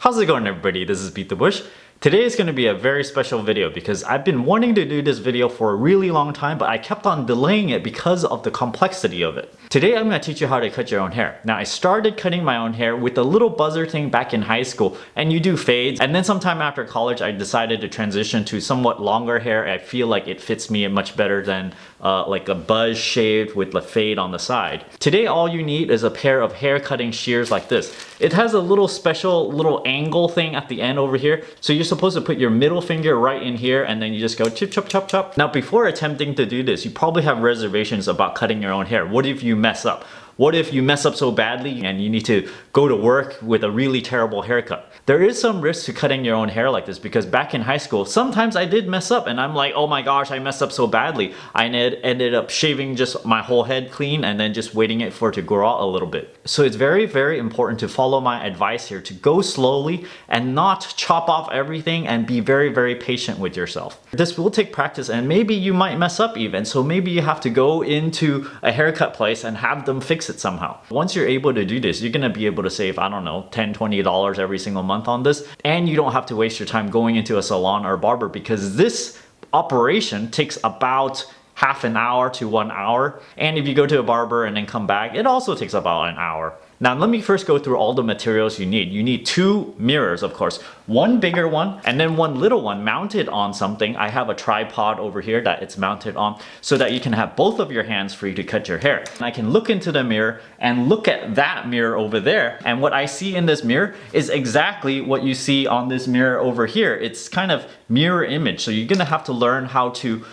How's it going, everybody? This is BeatTheBush. Today is going to be a very special video because I've been wanting to do this video for a really long time, but I kept on delaying it because of the complexity of it. Today I'm going to teach you how to cut your own hair. Now, I started cutting my own hair with a little buzzer thing back in high school, and you do fades, and then sometime after college I decided to transition to somewhat longer hair. I feel like it fits me much better than like a buzz shaved with the fade on the side. Today all you need is a pair of hair cutting shears like this. It has a little special little angle thing at the end over here, so you're supposed to put your middle finger right in here and then you just go chip chop chop chop. Now, before attempting to do this, you probably have reservations about cutting your own hair. What if you mess up? What if you mess up so badly and you need to go to work with a really terrible haircut? There is some risk to cutting your own hair like this because back in high school, sometimes I did mess up and I'm like, oh my gosh, I messed up so badly. I ended up shaving just my whole head clean and then just waiting it for it to grow out a little bit. So it's very, very important to follow my advice here, to go slowly and not chop off everything and be very, very patient with yourself. This will take practice and maybe you might mess up even. So maybe you have to go into a haircut place and have them fix it somehow. Once you're able to do this, you're gonna be able to save, I don't know, $10, $20 every single month on this. And you don't have to waste your time going into a salon or a barber because this operation takes about half an hour to 1 hour. And if you go to a barber and then come back, it also takes about an hour. Now, let me first go through all the materials you need. You need 2 mirrors, of course. One bigger one and then one little one mounted on something. I have a tripod over here that it's mounted on so that you can have both of your hands free to cut your hair. And I can look into the mirror and look at that mirror over there. And what I see in this mirror is exactly what you see on this mirror over here. It's kind of mirror image. So you're gonna have to learn how to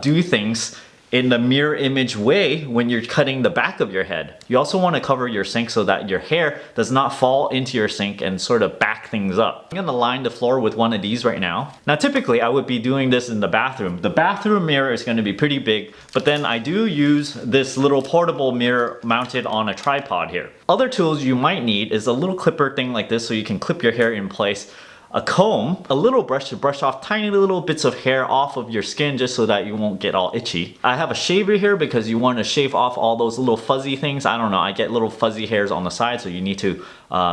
do things in the mirror image way when you're cutting the back of your head. You also want to cover your sink so that your hair does not fall into your sink and sort of back things up. I'm gonna line the floor with one of these right now. Now, typically I would be doing this in the bathroom. The bathroom mirror is gonna be pretty big, but then I do use this little portable mirror mounted on a tripod here. Other tools you might need is a little clipper thing like this so you can clip your hair in place, a comb, a little brush to brush off tiny little bits of hair off of your skin just so that you won't get all itchy. I have a shaver here because you want to shave off all those little fuzzy things. I don't know, I get little fuzzy hairs on the side, so you need to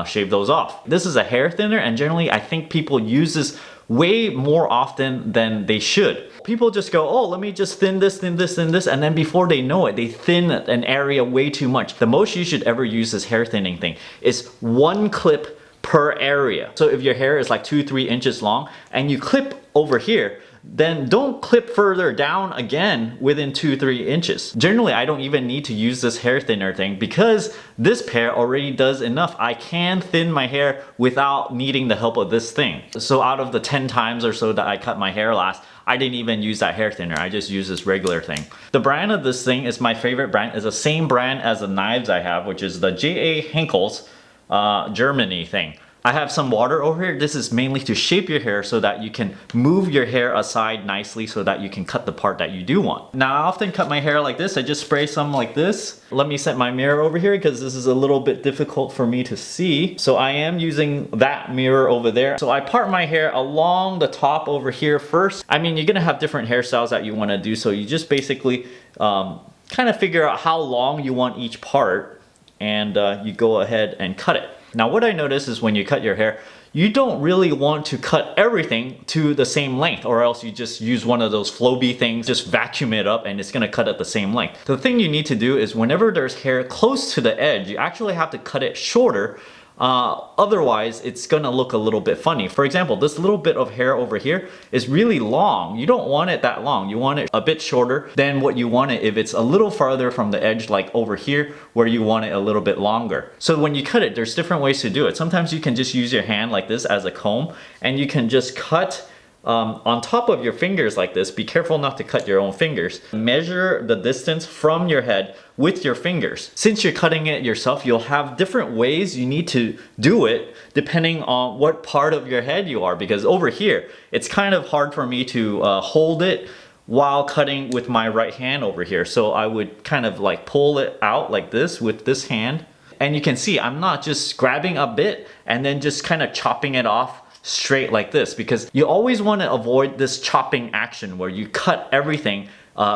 shave those off. This is a hair thinner, and generally I think people use this way more often than they should. People just go, oh, let me just thin this, thin this, thin this, and then before they know it, they thin an area way too much. The most you should ever use this hair thinning thing is 1 clip per area. So if your hair is like 2-3 inches long and you clip over here, then don't clip further down again within 2-3 inches. Generally, I don't even need to use this hair thinner thing because this pair already does enough. I can thin my hair without needing the help of this thing. So out of the 10 times or so that I cut my hair last, I didn't even use that hair thinner. I just used this regular thing. The brand of this thing is my favorite brand. It's the same brand as the knives I have, which is the J.A. Henkel's Germany thing. I have some water over here. This is mainly to shape your hair so that you can move your hair aside nicely so that you can cut the part that you do want. Now, I often cut my hair like this. I just spray some like this. Let me set my mirror over here because this is a little bit difficult for me to see. So I am using that mirror over there. So I part my hair along the top over here first. I mean, you're gonna have different hairstyles that you wanna do. So you just basically kind of figure out how long you want each part and you go ahead and cut it. Now, what I notice is when you cut your hair, you don't really want to cut everything to the same length, or else you just use one of those Flowbee things, just vacuum it up and it's gonna cut at the same length. The thing you need to do is whenever there's hair close to the edge, you actually have to cut it shorter. Otherwise, it's gonna look a little bit funny. For example, this little bit of hair over here is really long. You don't want it that long. You want it a bit shorter than what you want it if it's a little farther from the edge, like over here, where you want it a little bit longer. So when you cut it, there's different ways to do it. Sometimes you can just use your hand like this as a comb, and you can just cut on top of your fingers like this. Be careful not to cut your own fingers. Measure the distance from your head with your fingers. Since you're cutting it yourself, you'll have different ways you need to do it depending on what part of your head you are, because over here, it's kind of hard for me to hold it while cutting with my right hand over here. So I would kind of like pull it out like this with this hand. And you can see I'm not just grabbing a bit and then just kind of chopping it off straight like this, because you always want to avoid this chopping action where you cut everything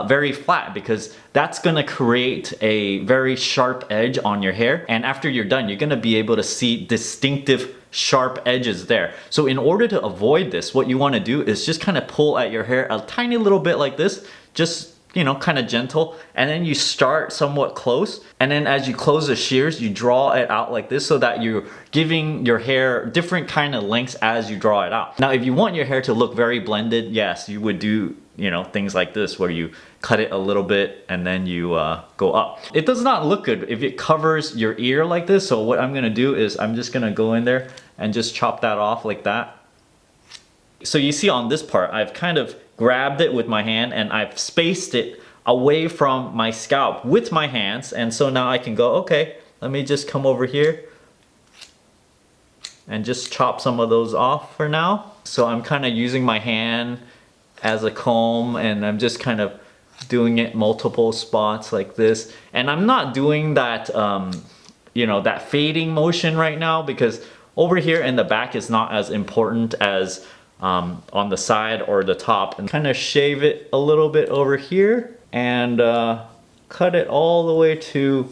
very flat, because that's gonna create a very sharp edge on your hair. And after you're done, you're gonna be able to see distinctive sharp edges there. So in order to avoid this, what you want to do is just kind of pull at your hair a tiny little bit like this, just, you know, kind of gentle, and then you start somewhat close, and then as you close the shears, you draw it out like this so that you're giving your hair different kind of lengths as you draw it out. Now if you want your hair to look very blended, yes, you would do, you know, things like this where you cut it a little bit and then you go up. It does not look good if it covers your ear like this, so what I'm gonna do is I'm just gonna go in there and just chop that off like that. So you see on this part, I've kind of grabbed it with my hand and I've spaced it away from my scalp with my hands, and so now I can go, okay, let me just come over here and just chop some of those off for now. So I'm kind of using my hand as a comb and I'm just kind of doing it multiple spots like this, and I'm not doing that you know, that fading motion right now, because over here in the back is not as important as on the side or the top. And kind of shave it a little bit over here and cut it all the way to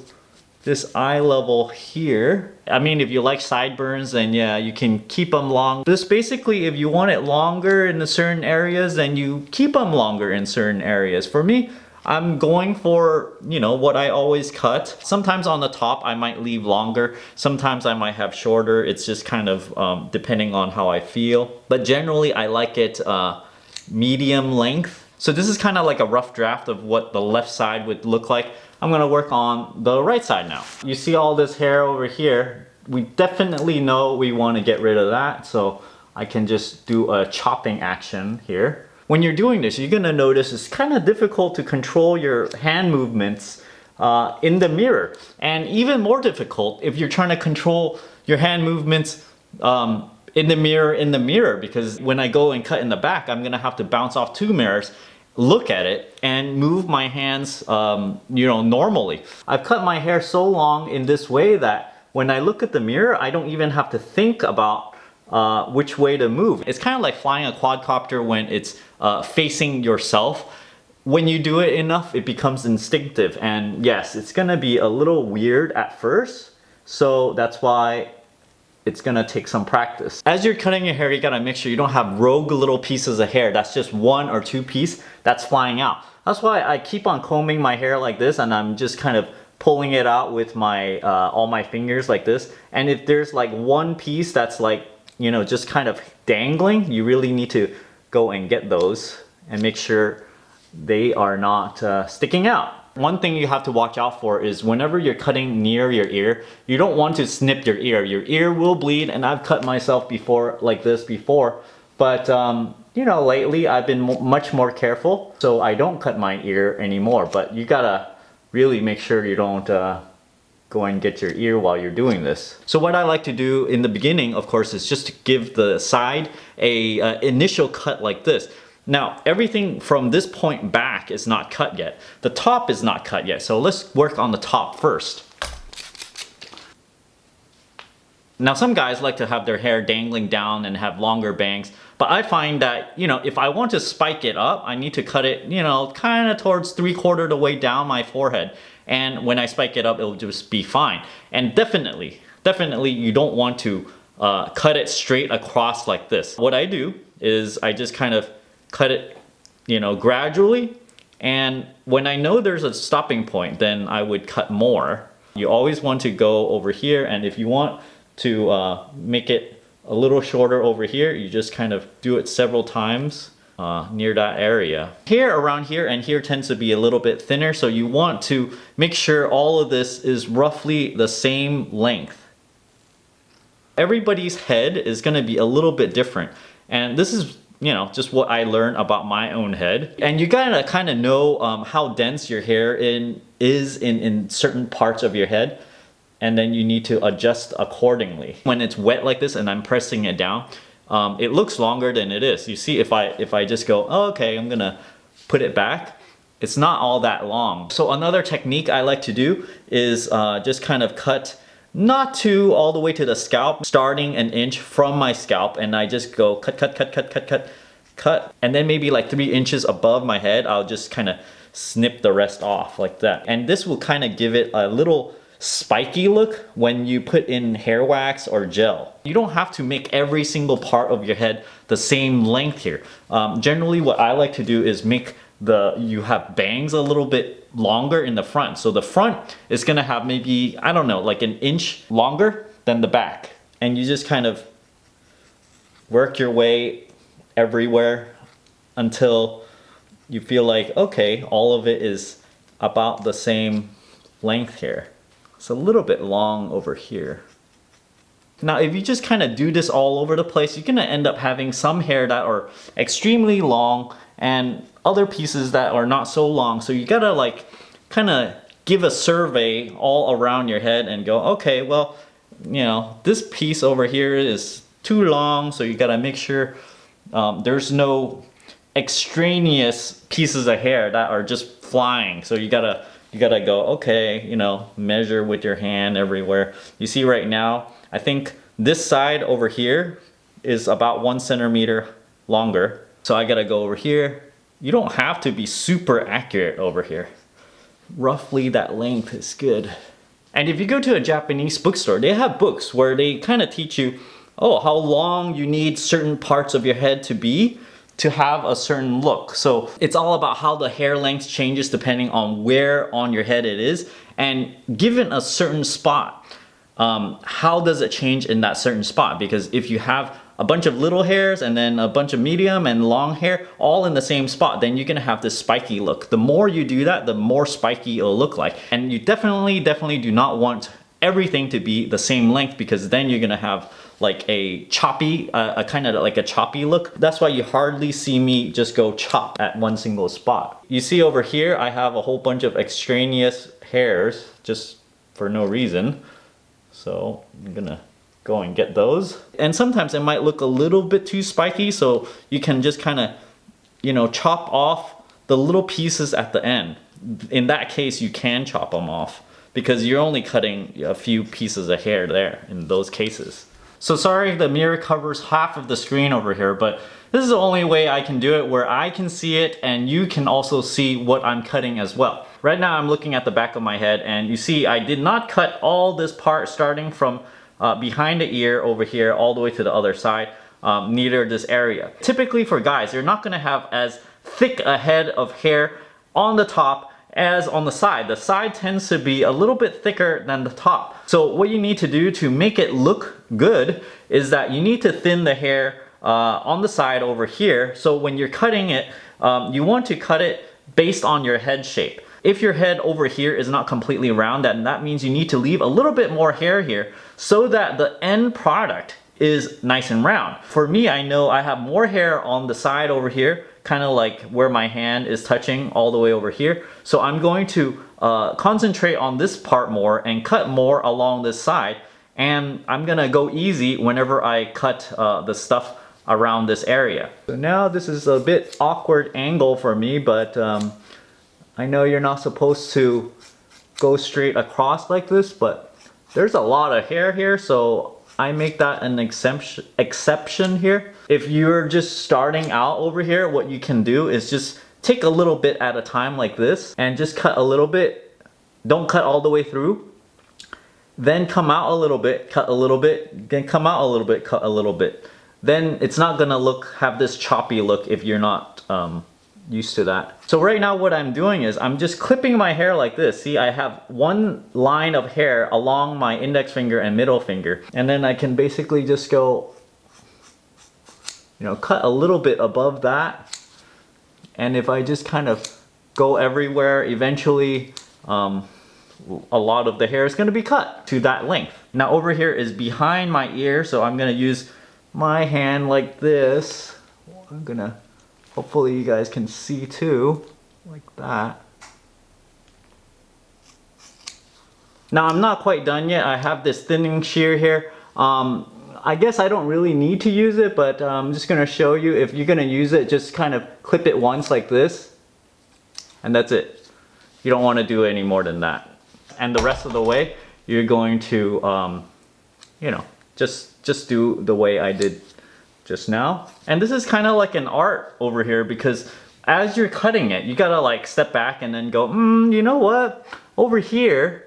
this eye level here. I mean, if you like sideburns, then yeah, you can keep them long. Just basically, if you want it longer in certain areas, then you keep them longer in certain areas. For me, I'm going for, you know, what I always cut. Sometimes on the top I might leave longer, sometimes I might have shorter. It's just kind of depending on how I feel. But generally I like it medium length. So this is kind of like a rough draft of what the left side would look like. I'm gonna work on the right side now. You see all this hair over here? We definitely know we want to get rid of that, so I can just do a chopping action here. When you're doing this, you're gonna notice it's kind of difficult to control your hand movements in the mirror. And even more difficult if you're trying to control your hand movements in the mirror, because when I go and cut in the back, I'm gonna have to bounce off two mirrors, look at it, and move my hands you know, normally. I've cut my hair so long in this way that when I look at the mirror, I don't even have to think about which way to move. It's kind of like flying a quadcopter when it's facing yourself. When you do it enough, it becomes instinctive, and yes, it's gonna be a little weird at first, so that's why it's gonna take some practice. As you're cutting your hair, you gotta make sure you don't have rogue little pieces of hair that's just one or two piece that's flying out. That's why I keep on combing my hair like this, and I'm just kind of pulling it out with my all my fingers like this. And if there's like one piece that's like, you know, just kind of dangling, you really need to go and get those and make sure they are not sticking out. One thing you have to watch out for is whenever you're cutting near your ear, you don't want to snip your ear. Your ear will bleed, and I've cut myself before like this before, but you know, lately I've been much more careful, so I don't cut my ear anymore. But you gotta really make sure you don't go and get your ear while you're doing this. So what I like to do in the beginning, of course, is just to give the side a initial cut like this. Now, everything from this point back is not cut yet. The top is not cut yet, so let's work on the top first. Now, some guys like to have their hair dangling down and have longer bangs, but I find that, you know, if I want to spike it up, I need to cut it, you know, kind of towards 3/4 the way down my forehead. And when I spike it up, it'll just be fine. And definitely you don't want to cut it straight across like this. What I do is I just kind of cut it, you know, gradually. And when I know there's a stopping point, then I would cut more. You always want to go over here, and if you want to make it a little shorter over here, you just kind of do it several times near that area. Hair around here and here tends to be a little bit thinner, so you want to make sure all of this is roughly the same length. Everybody's head is going to be a little bit different, and this is, you know, just what I learned about my own head. And you gotta kind of know how dense your hair is in certain parts of your head, and then you need to adjust accordingly. When it's wet like this and I'm pressing it down, it looks longer than it is. You see, if I just go, oh, okay, I'm gonna put it back, it's not all that long. So another technique I like to do is just kind of cut not to all the way to the scalp, starting an inch from my scalp, and I just go cut, and then maybe like 3 inches above my head, I'll just kind of snip the rest off like that. And this will kind of give it a little spiky look when you put in hair wax or gel. You don't have to make every single part of your head the same length here. Generally what I like to do is make you have bangs a little bit longer in the front. So the front is gonna have maybe, I don't know, like an inch longer than the back. And you just kind of work your way everywhere until you feel like, okay, all of it is about the same length here. It's a little bit long over here. Now, if you just kind of do this all over the place, you're gonna end up having some hair that are extremely long and other pieces that are not so long. So you gotta like kind of give a survey all around your head and go, okay, well, you know, this piece over here is too long, so you gotta make sure there's no extraneous pieces of hair that are just flying. So you gotta go, okay, you know, measure with your hand everywhere. You see right now, I think this side over here is about 1 centimeter longer. So I gotta go over here. You don't have to be super accurate over here. Roughly that length is good. And if you go to a Japanese bookstore, they have books where they kind of teach you, oh, how long you need certain parts of your head to be to have a certain look. So it's all about how the hair length changes depending on where on your head it is. And given a certain spot, how does it change in that certain spot? Because if you have a bunch of little hairs and then a bunch of medium and long hair all in the same spot, then you're gonna have this spiky look. The more you do that, the more spiky it'll look like. And you definitely do not want everything to be the same length, because then you're gonna have like a choppy, a kind of like a choppy look. That's why you hardly see me just go chop at one single spot. You see over here, I have a whole bunch of extraneous hairs just for no reason. So I'm gonna go and get those. And sometimes it might look a little bit too spiky, so you can just kind of, you know, chop off the little pieces at the end. In that case, you can chop them off because you're only cutting a few pieces of hair there in those cases. So sorry the mirror covers half of the screen over here, but this is the only way I can do it where I can see it and you can also see what I'm cutting as well. Right now I'm looking at the back of my head and you see I did not cut all this part starting from behind the ear over here all the way to the other side, neither this area. Typically for guys, you're not gonna have as thick a head of hair on the top as on the side. The side tends to be a little bit thicker than the top. So what you need to do to make it look good is that you need to thin the hair on the side over here. So when you're cutting it, you want to cut it based on your head shape. If your head over here is not completely round, then that means you need to leave a little bit more hair here so that the end product is nice and round. For me, I know I have more hair on the side over here, kind of like where my hand is touching all the way over here. So I'm going to concentrate on this part more and cut more along this side. And I'm gonna go easy whenever I cut the stuff around this area. So now this is a bit awkward angle for me, but I know you're not supposed to go straight across like this, but there's a lot of hair here, so I make that an exception here. If you're just starting out over here, what you can do is just take a little bit at a time like this and just cut a little bit. Don't cut all the way through. Then come out a little bit, cut a little bit, then come out a little bit, cut a little bit. Then it's not gonna have this choppy look if you're not used to that. So right now what I'm doing is I'm just clipping my hair like this. See, I have one line of hair along my index finger and middle finger. And then I can basically just go, you know, cut a little bit above that. And if I just kind of go everywhere, eventually a lot of the hair is gonna be cut to that length. Now over here is behind my ear, so I'm gonna use my hand like this. I'm gonna, hopefully you guys can see too, like that. Now I'm not quite done yet. I have this thinning shear here. I guess I don't really need to use it, but I'm just gonna show you. If you're gonna use it, just kind of clip it once like this, and that's it. You don't wanna do any more than that. And the rest of the way, you're going to, you know, just do the way I did just now. And this is kind of like an art over here, because as you're cutting it, you gotta like step back and then go, you know what? Over here,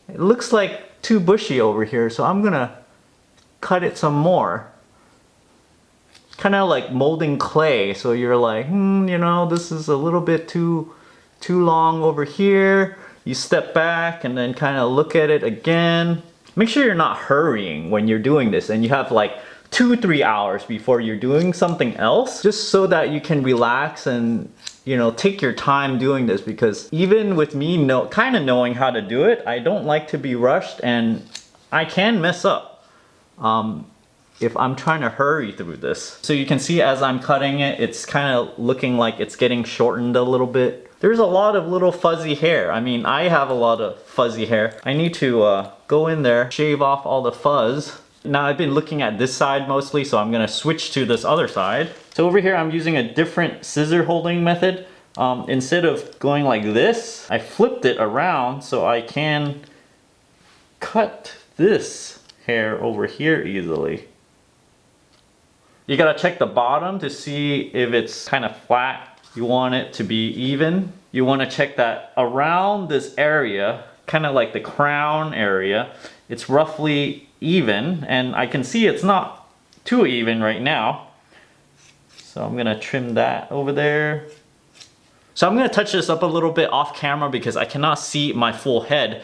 It looks like too bushy over here, so I'm gonna cut it some more. Kind of like molding clay, so you're like, you know, this is a little bit too long over here. You step back and then kind of look at it again. Make sure you're not hurrying when you're doing this and you have like 2-3 hours before you're doing something else, just so that you can relax and, you know, take your time doing this, because even with me kind of knowing how to do it, I don't like to be rushed and I can mess up if I'm trying to hurry through this. So you can see as I'm cutting it, it's kind of looking like it's getting shortened a little bit. There's a lot of little fuzzy hair. I mean, I have a lot of fuzzy hair. I need to go in there, shave off all the fuzz. Now I've been looking at this side mostly, so I'm gonna switch to this other side. So over here I'm using a different scissor holding method. Instead of going like this, I flipped it around so I can cut this hair over here easily. You gotta check the bottom to see if it's kind of flat. You want it to be even. You wanna check that around this area, kind of like the crown area, it's roughly even, and I can see it's not too even right now. So I'm gonna trim that over there. So I'm gonna touch this up a little bit off camera because I cannot see my full head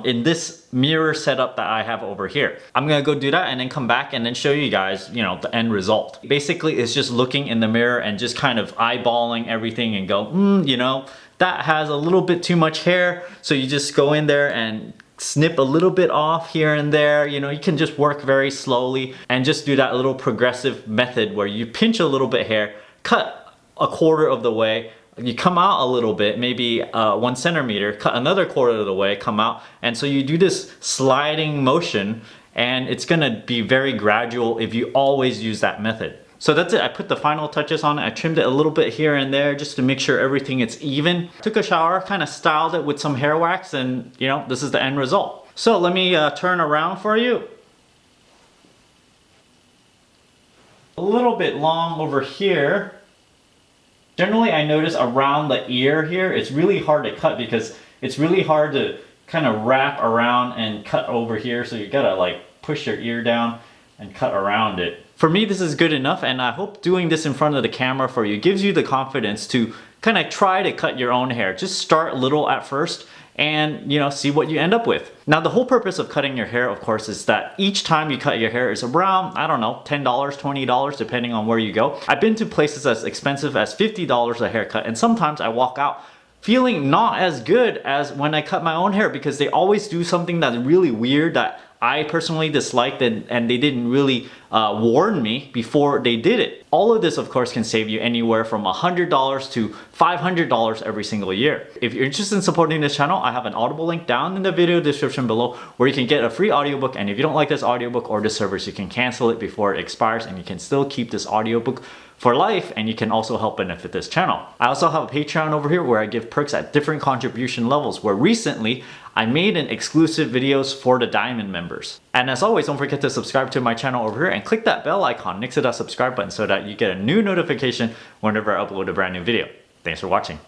in this mirror setup that I have over here. I'm gonna go do that and then come back and then show you guys, you know, the end result. Basically, it's just looking in the mirror and just kind of eyeballing everything and go, you know, that has a little bit too much hair. So you just go in there and snip a little bit off here and there. You know, you can just work very slowly and just do that little progressive method where you pinch a little bit hair, cut a quarter of the way, you come out a little bit, maybe 1 centimeter, cut another quarter of the way, come out. And so you do this sliding motion, and it's gonna be very gradual if you always use that method. So that's it. I put the final touches on it. I trimmed it a little bit here and there just to make sure everything is even. Took a shower, kind of styled it with some hair wax, and you know, this is the end result. So let me turn around for you. A little bit long over here. Generally, I notice around the ear here, it's really hard to cut because it's really hard to kind of wrap around and cut over here. So you gotta like push your ear down and cut around it. For me, this is good enough, and I hope doing this in front of the camera for you gives you the confidence to kind of try to cut your own hair. Just start little at first and, you know, see what you end up with. Now, the whole purpose of cutting your hair, of course, is that each time you cut your hair is around, I don't know, $10, $20, depending on where you go. I've been to places as expensive as $50 a haircut, and sometimes I walk out feeling not as good as when I cut my own hair because they always do something that's really weird that I personally disliked, and they didn't really warn me before they did it. All of this, of course, can save you anywhere from $100 to $500 every single year. If you're interested in supporting this channel, I have an Audible link down in the video description below where you can get a free audiobook, and if you don't like this audiobook or this service, you can cancel it before it expires and you can still keep this audiobook for life, and you can also help benefit this channel. I also have a Patreon over here where I give perks at different contribution levels, where recently I made an exclusive videos for the Diamond members. And as always, don't forget to subscribe to my channel over here and click that bell icon next to that subscribe button so that you get a new notification whenever I upload a brand new video. Thanks for watching.